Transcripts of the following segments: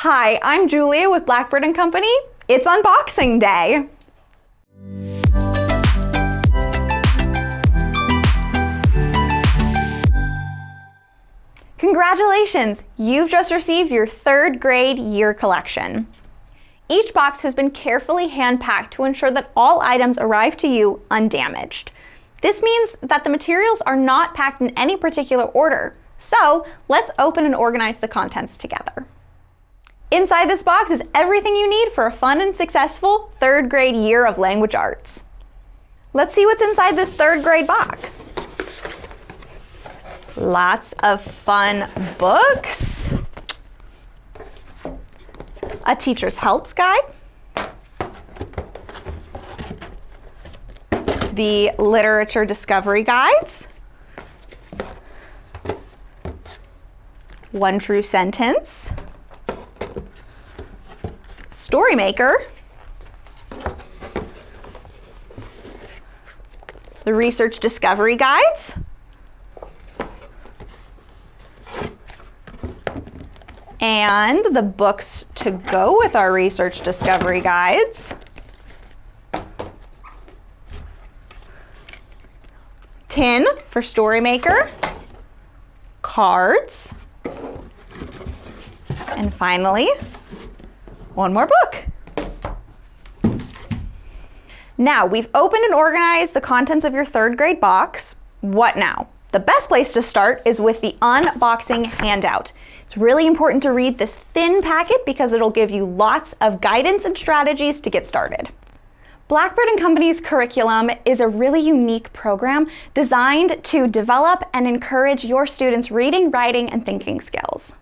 Hi, I'm Julia with Blackbird & Company. It's unboxing day. Congratulations! You've just received your third grade year collection. Each box has been carefully hand-packed to ensure that all items arrive to you undamaged. This means that the materials are not packed in any particular order. So let's open and organize the contents together. Inside this box is everything you need for a fun and successful third grade year of language arts. Let's see what's inside this third grade box. Lots of fun books, a teacher's helps guide, the literature discovery guides, one true sentence, Storymaker, the research discovery guides, and the books to go with our research discovery guides, tin for Storymaker, cards, and finally, one more book. Now, we've opened and organized the contents of your third grade box. What now? The best place to start is with the unboxing handout. It's really important to read this thin packet because it'll give you lots of guidance and strategies to get started. Blackbird & Company's curriculum is a really unique program designed to develop and encourage your students' reading, writing, and thinking skills.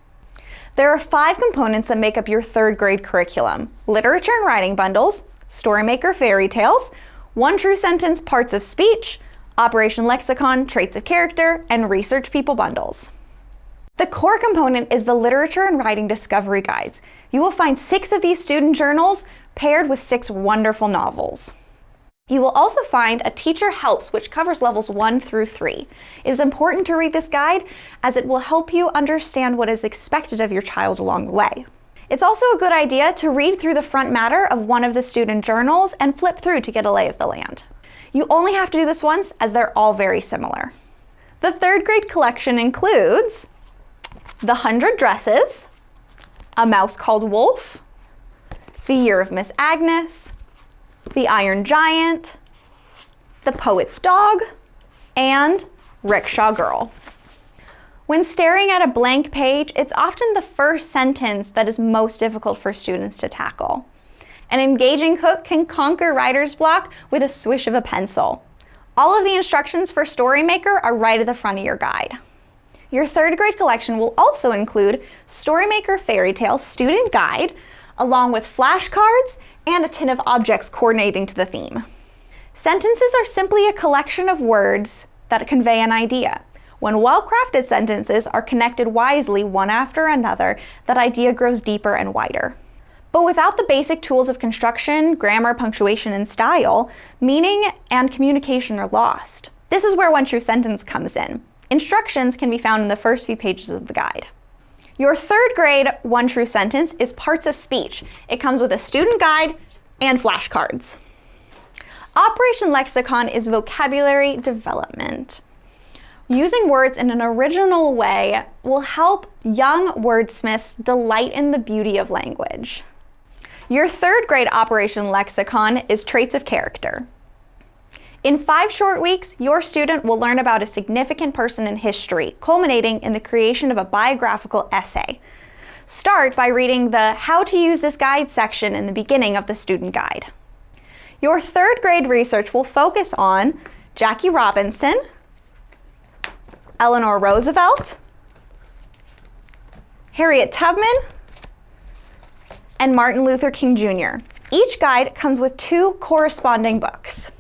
There are 5 components that make up your third grade curriculum: literature and writing bundles, Storymaker fairy tales, one true sentence parts of speech, Operation Lexicon traits of character, and research people bundles. The core component is the literature and writing discovery guides. You will find 6 of these student journals paired with 6 wonderful novels. You will also find a teacher helps, which covers levels 1 through 3. It is important to read this guide as it will help you understand what is expected of your child along the way. It's also a good idea to read through the front matter of one of the student journals and flip through to get a lay of the land. You only have to do this once as they're all very similar. The third grade collection includes The 100 Dresses, A Mouse Called Wolf, The Year of Miss Agnes, The Iron Giant, The Poet's Dog, and Rickshaw Girl. When staring at a blank page, it's often the first sentence that is most difficult for students to tackle. An engaging hook can conquer writer's block with a swish of a pencil. All of the instructions for Storymaker are right at the front of your guide. Your third grade collection will also include Storymaker Fairy Tale Student Guide, along with flashcards and a tin of objects coordinating to the theme. Sentences are simply a collection of words that convey an idea. When well-crafted sentences are connected wisely one after another, that idea grows deeper and wider. But without the basic tools of construction, grammar, punctuation, and style, meaning and communication are lost. This is where one true sentence comes in. Instructions can be found in the first few pages of the guide. Your third grade one true sentence is parts of speech. It comes with a student guide and flashcards. Operation Lexicon is vocabulary development. Using words in an original way will help young wordsmiths delight in the beauty of language. Your third grade Operation Lexicon is traits of character. In 5 short weeks, your student will learn about a significant person in history, culminating in the creation of a biographical essay. Start by reading the How to Use This Guide section in the beginning of the student guide. Your third grade research will focus on Jackie Robinson, Eleanor Roosevelt, Harriet Tubman, and Martin Luther King Jr. Each guide comes with 2 corresponding books.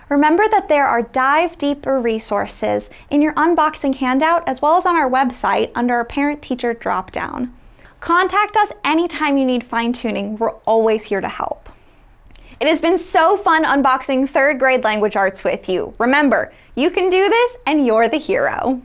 Remember that there are dive deeper resources in your unboxing handout as well as on our website under our parent-teacher dropdown. Contact us anytime you need fine-tuning. We're always here to help. It has been so fun unboxing third grade language arts with you. Remember, you can do this and you're the hero.